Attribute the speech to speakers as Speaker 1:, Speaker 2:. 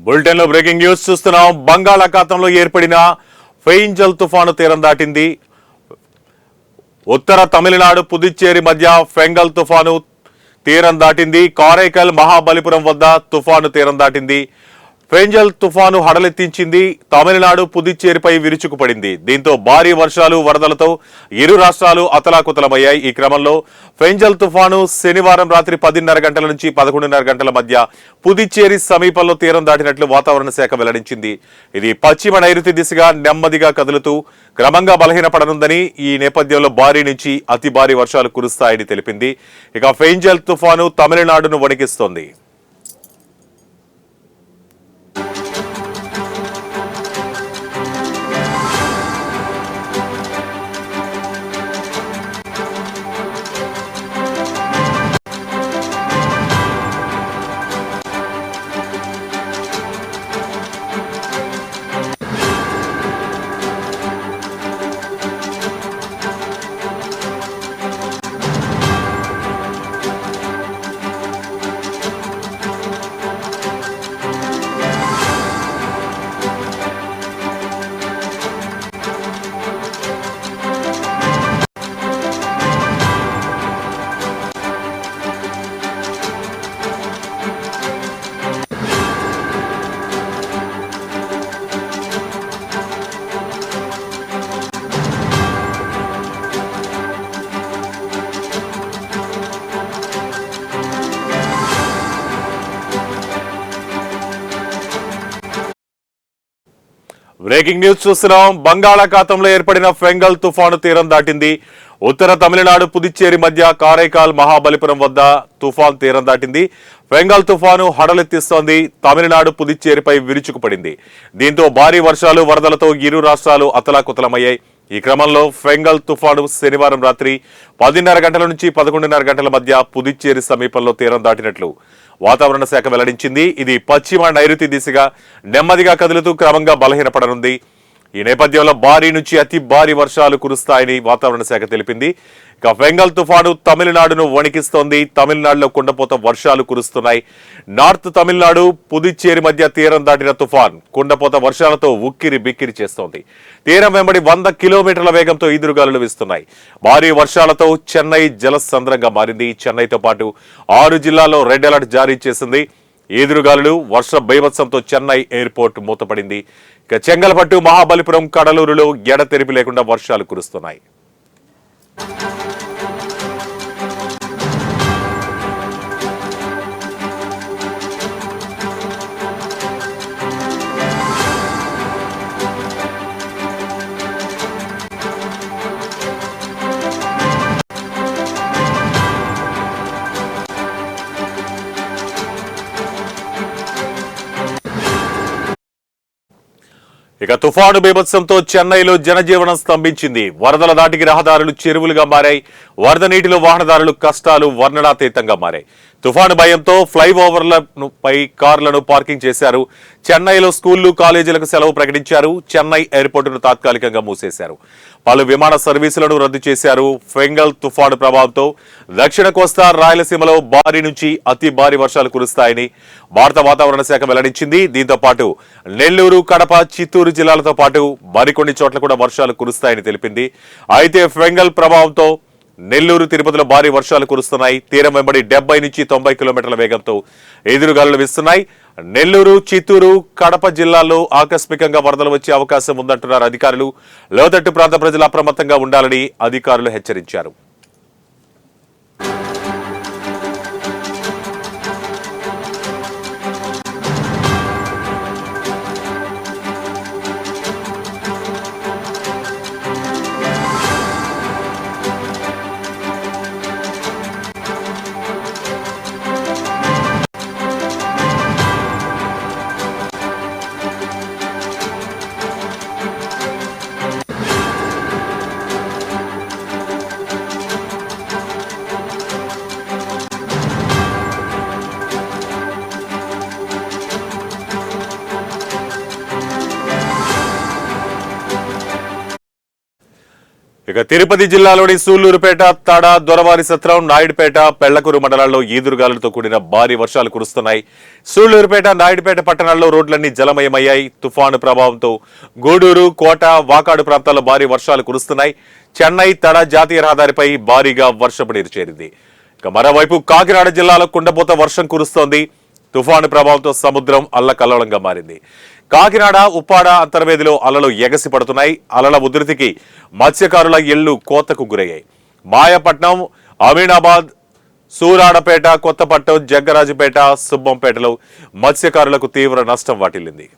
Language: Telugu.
Speaker 1: బులెటిన్ లో బ్రేకింగ్ న్యూస్ చూస్తున్నాం. బంగాళాఖాతంలో ఏర్పడిన ఫెయింజల్ తుఫాను తీరం దాటింది. ఉత్తర తమిళనాడు పుదుచ్చేరి మధ్య ఫెంగల్ తుఫాను తీరం దాటింది. కారైకల్ మహాబలిపురం వద్ద తుఫాను తీరం దాటింది. ఫెంజల్ తుఫాను హడలెత్తించింది. తమిళనాడు పుదుచ్చేరిపై విరుచుకుపడింది. దీంతో భారీ వర్షాలు వరదలతో ఇరు రాష్ట్రాలు అతలాకుతలమయ్యాయి. ఈ క్రమంలో ఫెంజల్ తుఫాను శనివారం రాత్రి 10:30 గంటల నుంచి 11:30 గంటల మధ్య పుదుచ్చేరి సమీపంలో తీరం దాటినట్లు వాతావరణ శాఖ వెల్లడించింది. ఇది పశ్చిమ నైరుతి దిశగా నెమ్మదిగా కదులుతూ క్రమంగా బలహీనపడనుందని, ఈ నేపథ్యంలో భారీ నుంచి అతి భారీ వర్షాలు కురుస్తాయని తెలిపింది. ఇక ఫెంజల్ తుఫాను తమిళనాడును వణికిస్తోంది. బ్రేకింగ్ న్యూస్ చూస్తున్నాం. బంగాళాఖాతంలో ఏర్పడిన ఫెంగల్ తుఫాను తీరం దాటింది. ఉత్తర తమిళనాడు పుదుచ్చేరి మధ్య కారైకాల్ మహాబలిపురం వద్ద తుఫాన్ తీరం దాటింది. ఫెంగల్ తుఫాను హడలెత్తిస్తోంది. తమిళనాడు పుదుచ్చేరిపై విరుచుకుపడింది. దీంతో భారీ వర్షాలు వరదలతో ఇరు రాష్ట్రాలు అతలాకుతలమయ్యాయి. ఈ క్రమంలో ఫెంగల్ తుఫాను శనివారం రాత్రి 10:30 గంటల నుంచి 11:30 గంటల మధ్య పుదుచ్చేరి సమీపంలో తీరం దాటినట్లు వాతావరణ శాఖ వెల్లడించింది. ఇది పశ్చిమ నైరుతి దిశగా నెమ్మదిగా కదులుతూ క్రమంగా బలహీనపడనుంది. ఈ నేపథ్యంలో భారీ నుంచి అతి భారీ వర్షాలు కురుస్తాయని వాతావరణ శాఖ తెలిపింది. ఇక ఫెంగల్ తుఫాను తమిళనాడును వణికిస్తోంది. తమిళనాడులో కుండపోత వర్షాలు కురుస్తున్నాయి. నార్త్ తమిళనాడు పుదుచ్చేరి మధ్య తీరం దాటిన తుఫాన్ కుండపోత వర్షాలతో ఉక్కిరి బిక్కిరి చేస్తోంది. తీరం వెంబడి 100 కిలోమీటర్ల వేగంతో ఈదురుగాలులు వీస్తున్నాయి. భారీ వర్షాలతో చెన్నై జలసంద్రంగా మారింది. చెన్నైతో పాటు 6 జిల్లాల్లో రెడ్ అలర్ట్ జారీ చేసింది. ఈదురుగాలులు వర్ష బైభత్సంతో చెన్నై ఎయిర్పోర్ట్ మూతపడింది. ఇక చెంగల్పట్టు మహాబలిపురం కడలూరులో ఎడతెరిపి లేకుండా వర్షాలు కురుస్తున్నాయి. ఇక తుఫాను బీభత్సంతో చెన్నైలో జనజీవనం స్తంభించింది. వరదల దాటికి రహదారులు చెరువులుగా మారాయి. వరద నీటిలో వాహనదారులు కష్టాలు వర్ణనాతీతంగా మారాయి. తుఫాను భయంతో ఫ్లైఓవర్లపై కార్లను పార్కింగ్ చేశారు. చెన్నైలో స్కూళ్లు కాలేజీలకు సెలవు ప్రకటించారు. చెన్నై ఎయిర్పోర్టును తాత్కాలికంగా మూసేశారు. పలు విమాన సర్వీసులను రద్దు చేశారు. ఫెంగల్ తుఫాను ప్రభావంతో దక్షిణ కోస్తా రాయలసీమలో భారీ నుంచి అతి భారీ వర్షాలు కురుస్తాయని భారత వాతావరణ శాఖ వెల్లడించింది. దీంతో పాటు నెల్లూరు, కడప, చిత్తూరు జిల్లాలతో పాటు మరికొన్ని చోట్ల కూడా వర్షాలు కురుస్తాయని తెలిపింది. అయితే ఫెంగల్ ప్రభావంతో నెల్లూరు, తిరుపతిలో భారీ వర్షాలు కురుస్తున్నాయి. తీరం వెంబడి 70 నుంచి 90 కిలోమీటర్ల వేగంతో ఎదురుగాలులు వీస్తున్నాయి. నెల్లూరు, చిత్తూరు, కడప జిల్లాల్లో ఆకస్మికంగా వరదలు వచ్చే అవకాశం ఉందంటున్నారు అధికారులు. లోతట్టు ప్రాంత ప్రజలు అప్రమత్తంగా ఉండాలని అధికారులు హెచ్చరించారు. ఇక తిరుపతి జిల్లాలోని సూళ్లూరుపేట, తడ, దొరవారి సత్రం, నాయుడుపేట, పెళ్లకూరు మండలాల్లో ఈదురుగాలులతో కూడిన భారీ వర్షాలు కురుస్తున్నాయి. సూళ్లూరుపేట, నాయుడుపేట పట్టణాల్లో రోడ్లన్నీ జలమయమయ్యాయి. తుఫాను ప్రభావంతో గూడూరు, కోట, వాకాడు ప్రాంతాల్లో భారీ వర్షాలు కురుస్తున్నాయి. చెన్నై, తడ జాతీయ రహదారిపై భారీగా వర్షపు నీరు చేరింది. ఇక మరోవైపు కాకినాడ జిల్లాలో కుండపోత వర్షం కురుస్తోంది. తుఫాను ప్రభావంతో సముద్రం అల్లకల్లోలంగా మారింది. కాకినాడ, ఉప్పాడ అంతర్వేదిలో అలలు ఎగసి పడుతున్నాయి. అలల ఉధృతికి మత్స్యకారుల ఇళ్లు కోతకు గురయ్యాయి. మాయపట్నం, అమీనాబాద్, సూరాడపేట, కొత్తపట్నం, జగ్గరాజుపేట, సుబ్బంపేటలో మత్స్యకారులకు తీవ్ర నష్టం వాటిల్లింది.